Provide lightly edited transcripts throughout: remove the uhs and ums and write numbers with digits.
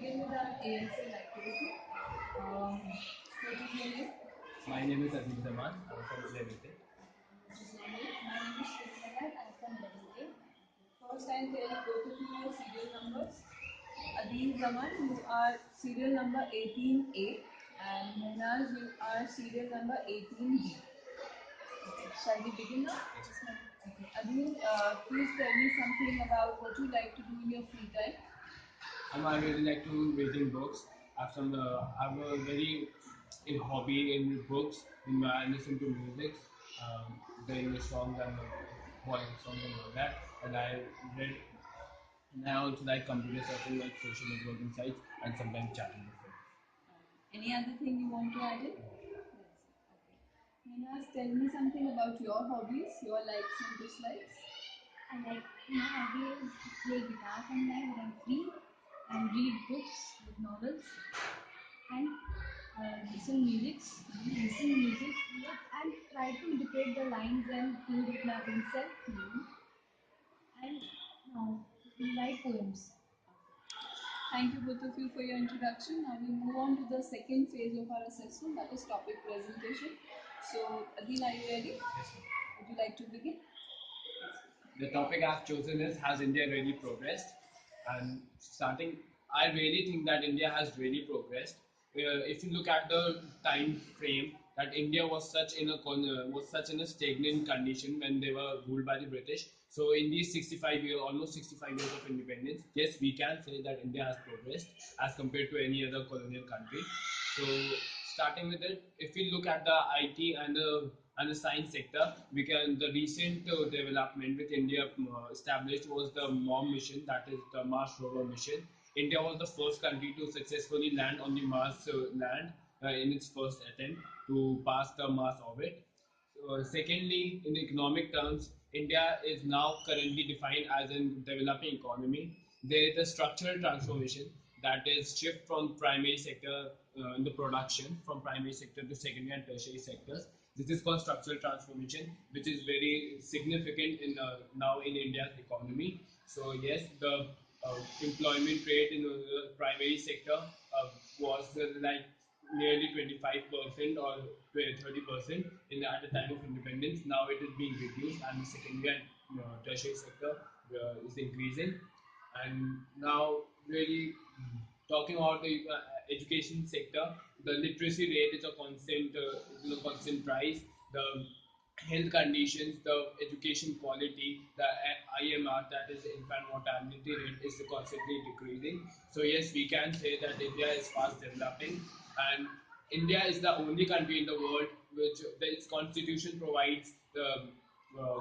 begin with our ASL activity. What is your name? My name is Aziz Zaman. I'm from JBT. What is your name? My name is Shreya. I'm from AA. First, I'll tell both of you your serial numbers. Adil Zaman, you are serial number 18A, and Mehnaz, you are serial number 18B. Okay, shall we begin now? Yes. Okay, Adil, please tell me something about what you like to do in your free time. I really like to reading books. I have a very hobby in books. I listen to music, the songs and foreign songs and all that. And I read. And I also like computer surfing, like social networking sites, and sometimes chatting with friends. Any other thing you want to add in? Okay. Mehnaz, tell me something about your hobbies, your likes and dislikes. I like my hobby is to play guitar sometimes when I'm free and read books like novels and listen music and try to imitate the lines and do it with my own self and write poems. Thank you both of you for your introduction. Now we move on to the second phase of our assessment, that is topic presentation. So, Adil, are you ready? Yes, sir. Would you like to begin? The topic I've chosen is Has India really progressed? And starting, I really think that India has really progressed. If you look at the time frame, that India was such in a stagnant condition when they were ruled by the British. So in these 65 years, almost 65 years of independence, yes, we can say that India has progressed as compared to any other colonial country. So starting with it, if we look at the IT and the science sector, the recent development with India established was the MOM mission, that is the Mars rover mission. India was the first country to successfully land on the Mars land in its first attempt to pass the Mars orbit. Secondly, in economic terms, India is now currently defined as a developing economy. There is a structural transformation, that is shift from primary sector in the production from primary sector to secondary and tertiary sectors. This is called structural transformation, which is very significant in now in India's economy. So yes, the employment rate in the primary sector was like nearly 25% or 30% in at the time of independence. Now it is being reduced, and the secondary and tertiary sector is increasing. And now, really talking about the education sector, the literacy rate is a constant rise. The health conditions, the education quality, the IMR, that is infant mortality rate, is constantly decreasing. So yes, we can say that India is fast developing, and India is the only country in the world which its constitution provides the uh,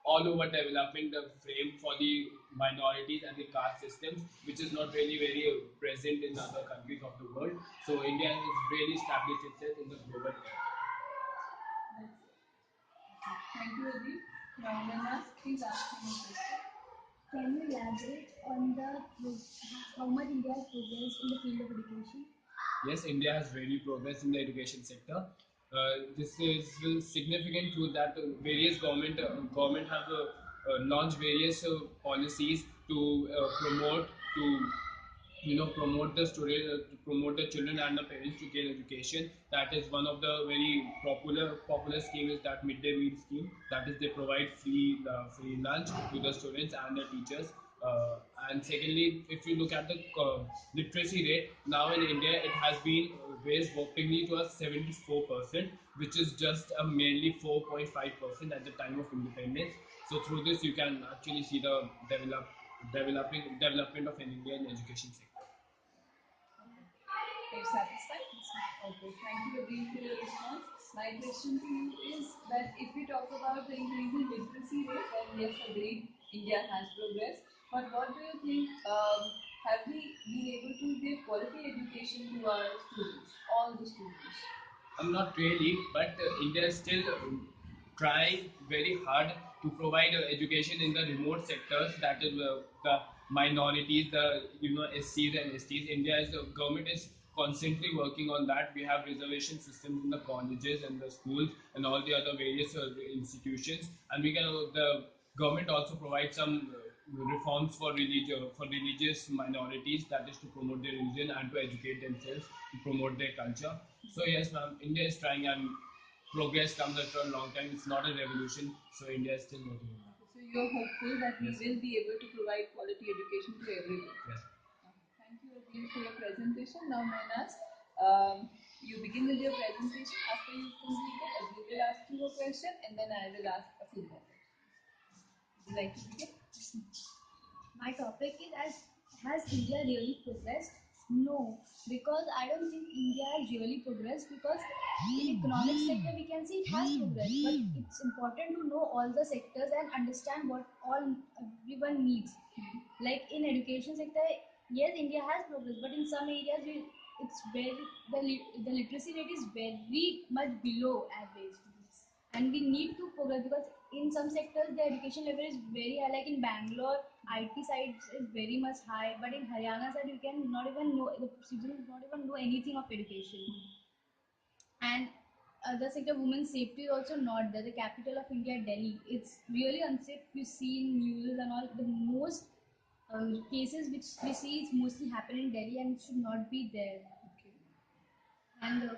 all over developing the frame for the minorities and the caste systems, which is not really very present in other countries of the world. So India has really established itself in the global era. Thank you, Adil. Now, Mehnaz, please ask me a question. Can you elaborate on how much India has progressed in the field of education? Yes, India has really progressed in the education sector. This is significant through that various government have launched various policies to promote the student, to promote the children and the parents to get education. That is one of the very popular scheme is that midday meal scheme. That is, they provide free lunch to the students and the teachers. And secondly, if you look at the literacy rate, now in India it has been raised whoppingly to a 74%, which is just a merely 4.5% at the time of independence. So through this, you can actually see the development of an Indian education sector. Are you satisfied? Okay, thank you again for your response. My question to you is that if we talk about the increasing literacy rate, then yes, agreed, India has progressed. But what do you think? Have we been able to give quality education to our students, all the students? Not really, but India is still trying very hard to provide education in the remote sectors. That is the minorities, the SCs and STs. India's government is constantly working on that. We have reservation systems in the colleges and the schools and all the other various institutions, and the government also provides some reforms for religious minorities, that is to promote their religion and to educate themselves, to promote their culture. So yes, ma'am, India is trying, and progress comes after a long time. It's not a revolution, so India is still working on that. So you're hopeful that we Yes, will be able to provide quality education to everyone. yes. Thank you again for your presentation. Now, Manas, you begin with your presentation. After you complete it, Adil will ask you a question, and then I will ask a few more questions. Would you like to begin? My topic is, as has India really progressed? No, because I don't think India has really progressed, because in economic sector we can see it has progressed, but it's important to know all the sectors and understand what all everyone needs. Like in education sector, yes, India has progressed, but in some areas it's very the literacy rate is very much below average, and we need to progress, because in some sectors the education level is very high. Like in Bangalore, IT side is very much high, but in Haryana side you can not even know, the citizens not even know anything of education. And other sector, women's safety is also not there. The capital of India, Delhi, it's really unsafe. We see in news and all, the most cases which we see is mostly happen in Delhi, and it should not be there. Okay. And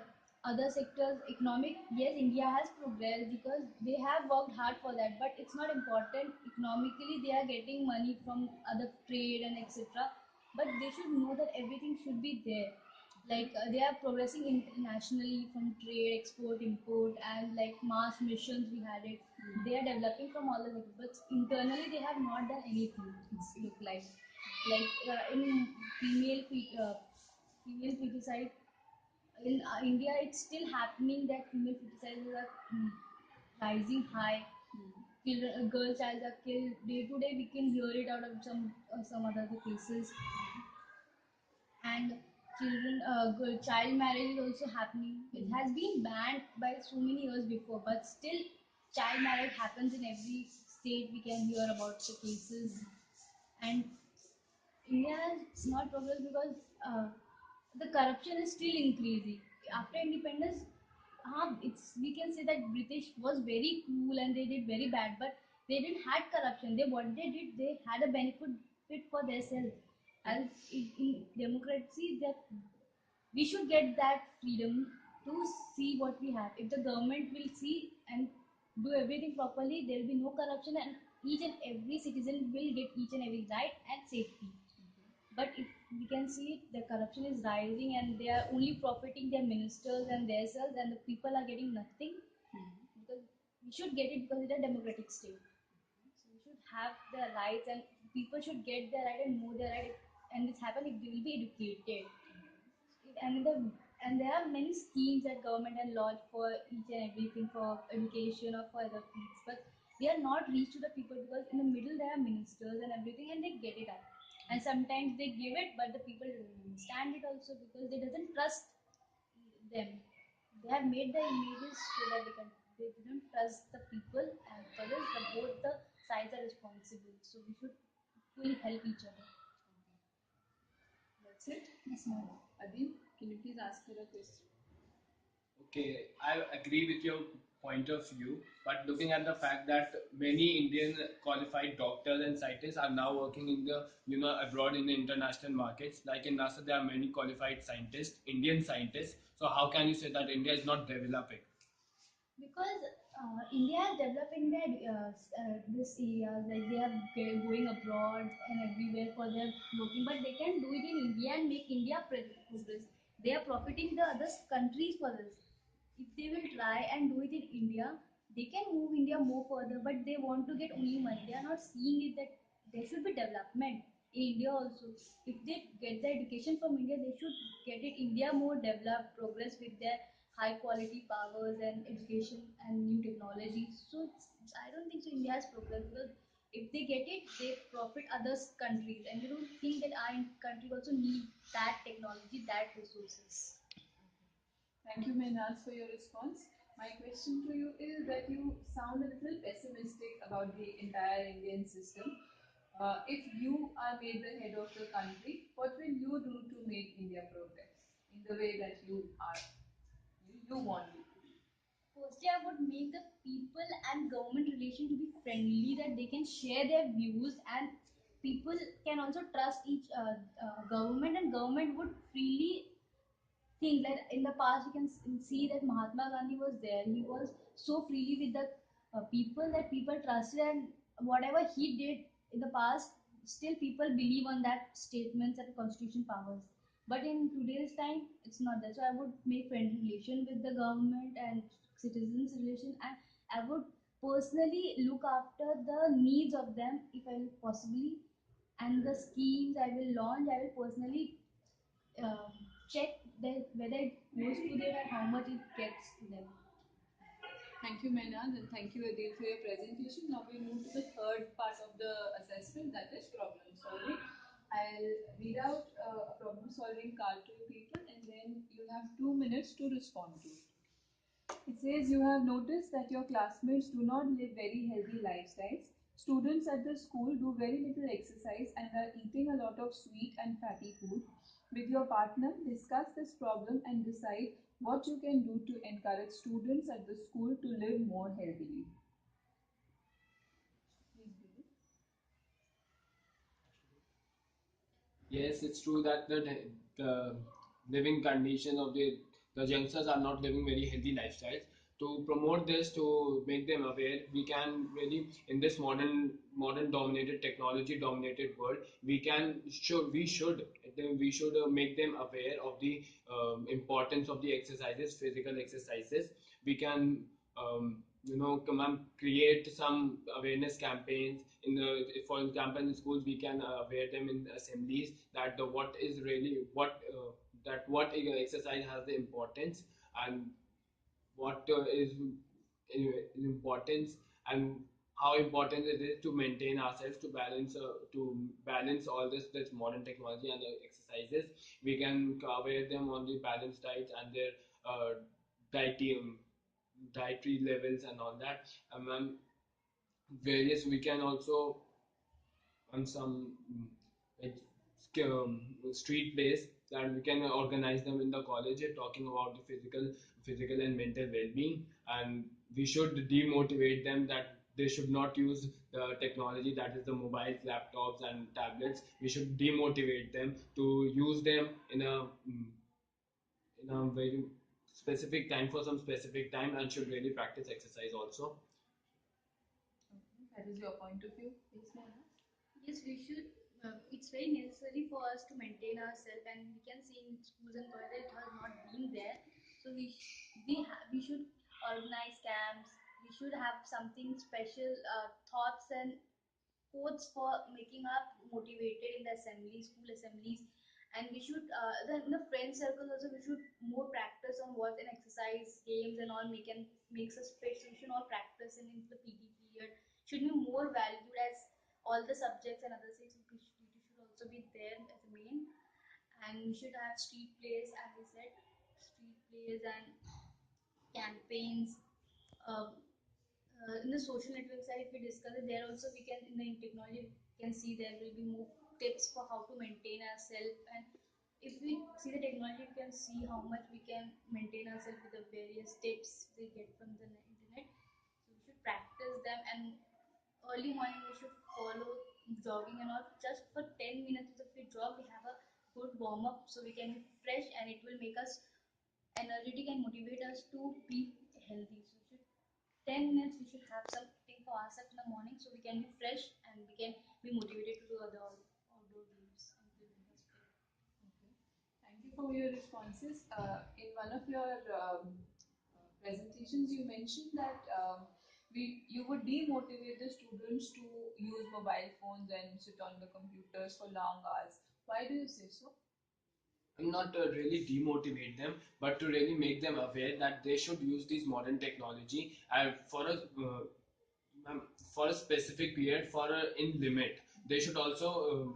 other sectors, economic, yes, India has progressed because they have worked hard for that, but it's not important. Economically they are getting money from other trade and etc., but they should know that everything should be there. Like they are progressing internationally from trade, export, import, and like Mars missions we had it. They are developing from all the sectors, but internally they have not done anything. It's look like in female feticide in India, it's still happening that female feticides are rising high. Children, girl child are killed day to day. We can hear it out of some other cases, and child marriage is also happening. It has been banned by so many years before, but still child marriage happens in every state. We can hear about the cases, and India has not progressed because the corruption is still increasing. After independence, it's we can say that British was very cruel and they did very bad, but they didn't had corruption. What they did, they had a benefit for themselves. As in democracy, that we should get that freedom to see what we have. If the government will see and do everything properly, there will be no corruption, and each and every citizen will get each and every right and safety. But if we can see it, the corruption is rising and they are only profiting their ministers and themselves, and the people are getting nothing. Because we should get it, because it's a democratic state. So we should have the rights, and people should get their right and know their right. And it's happened if they will be educated. And and there are many schemes that government and launched for each and everything, for education or for other things, but they are not reached to the people, because in the middle there are ministers and everything, and they get it up. And sometimes they give it, but the people doesn't understand it also, because they doesn't trust them. They have made the images so that they didn't trust the people, and for this both the sides are responsible. So we should really help each other. That's it. Yes, ma'am. Adil, can you please ask her a question? Okay, I agree with your point of view, but looking at the fact that many Indian qualified doctors and scientists are now working in the abroad in the international markets, like in NASA, there are many qualified scientists, Indian scientists. So how can you say that India is not developing? Because India has developed in their this areas, like they are going abroad and everywhere for their working, but they can do it in India and make India progress. They are profiting the other countries for this. If they will try and do it in India, they can move India more further, but they want to get only money. They are not seeing it that there should be development in India also. If they get the education from India, they should get it India more developed, progress with their high quality powers and education and new technology. So I don't think so India has progress, because if they get it, they profit others countries, and they don't think that our country also need that technology, that resources. Thank you, Mehnaz, for your response. My question to you is that you sound a little pessimistic about the entire Indian system. If you are made the head of the country, what will you do to make India progress in the way that you want it to be? Firstly, I would make the people and government relation to be friendly, that they can share their views, and people can also trust each government, and government would freely think that in the past you can see that Mahatma Gandhi was there. He was so freely with the people that people trusted, and whatever he did in the past, still people believe on that statements and constitution powers. But in today's time, it's not that. So I would make friendly relation with the government and citizens relation, and I would personally look after the needs of them if I will possibly, and the schemes I will launch, I will personally um, check that whether it goes to them and how much it gets to them. Thank you, Menad, and thank you, Adil, for your presentation. Now we move to the third part of the assessment, that is problem solving. I'll read out a problem solving card to you people, and then you have 2 minutes to respond to it. It says you have noticed that your classmates do not live very healthy lifestyles. Students at the school do very little exercise and are eating a lot of sweet and fatty food. With your partner, discuss this problem and decide what you can do to encourage students at the school to live more healthily. Please begin. Yes, it's true that the living conditions of the youngsters are not living very healthy lifestyles. To promote this, to make them aware, we can really in this modern dominated technology dominated world, we should make them aware of the importance of the exercises, physical exercises. We can come and create some awareness campaigns in the, for example, in schools we can aware them in assemblies that the what is really what exercise has the importance, and what is importance, and how important it is to maintain ourselves, to balance all this modern technology and exercises. We can aware them on the balanced diet and their dietary dietary levels and all that. And various we can also on some like street plays that we can organize them in the college, talking about the physical and mental well-being. And we should demotivate them that they should not use the technology, that is the mobiles, laptops and tablets. We should demotivate them to use them in a very specific time, for some specific time, and should really practice exercise also. Okay, that is your point of view. Please, Mona. Yes, we should. It's very necessary for us to maintain ourselves, and we can see in schools and colleges it has not been there. So we should organize camps. We should have something special thoughts and quotes for making us motivated in the assemblies, school assemblies. And we should in the friend circles also we should more practice on what an exercise games and all makes us fit. So we should all practice in the PT period should be more valued as all the subjects and other things. PT should also be there as a main, and we should have street plays, as I said, street plays and campaigns. Um, in the social network side, if we discuss it, there also we can in the technology we can see there will be more tips for how to maintain ourselves. And if we see the technology, we can see how much we can maintain ourselves with the various tips we get from the internet. So we should practice them, and early morning we should follow jogging and all. Just for 10 minutes if we jog, we have a good warm up, so we can be fresh and it will make us energetic and motivate us to be healthy. So we should 10 minutes we should have something for ourselves in the morning so we can be fresh and we can be motivated to do other outdoor games and building us fit. Okay. Thank you for your responses. In one of your presentations, you mentioned that you would demotivate the students to use mobile phones and sit on the computers for long hours. Why do you say so? Not really demotivate them, but to really make them aware that they should use this modern technology ma'am, for a specific period, for a in limit. They should also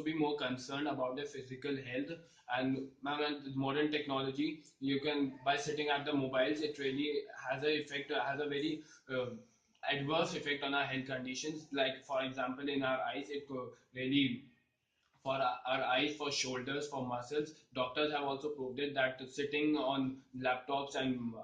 be more concerned about their physical health. And ma'am, and modern technology, you can by sitting at the mobiles, it really has a very adverse effect on our health conditions. Like for example, in our eyes, it really for our eyes, for shoulders, for muscles. Doctors have also proved it that sitting on laptops and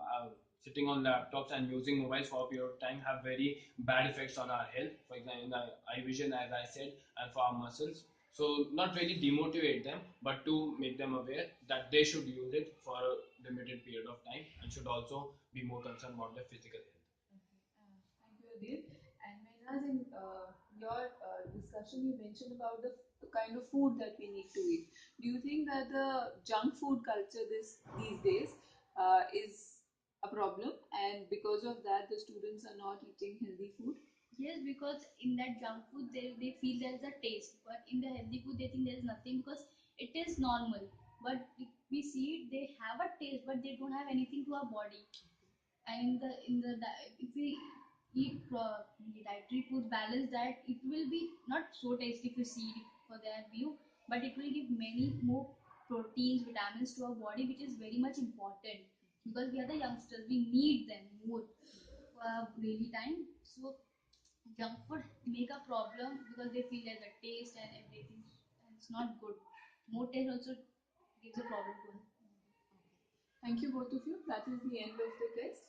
sitting on laptops and using mobiles for a period of time have very bad effects on our health. For example, in the eye vision, as I said, and for our muscles. So not really demotivate them, but to make them aware that they should use it for a limited period of time and should also be more concerned about their physical health. Thank you, Adil. And Mehnaz, in your discussion, you mentioned about the kind of food that we need to eat. Do you think that the junk food culture these days is a problem, and because of that, the students are not eating healthy food? Yes, because in that junk food they feel there is a taste, but in the healthy food they think there is nothing because it is normal. But if we see it, they have a taste, but they don't have anything to our body. And if we eat dietary foods, balanced diet, it will be not so tasty if you see it for their view, but it will give many more proteins, vitamins to our body, which is very much important because we are the youngsters. We need them more for our daily time. So junk food make a problem because they feel there's a taste and everything, and it's not good. More taste also gives a problem to us. Thank you, both of you. That is the end of the test.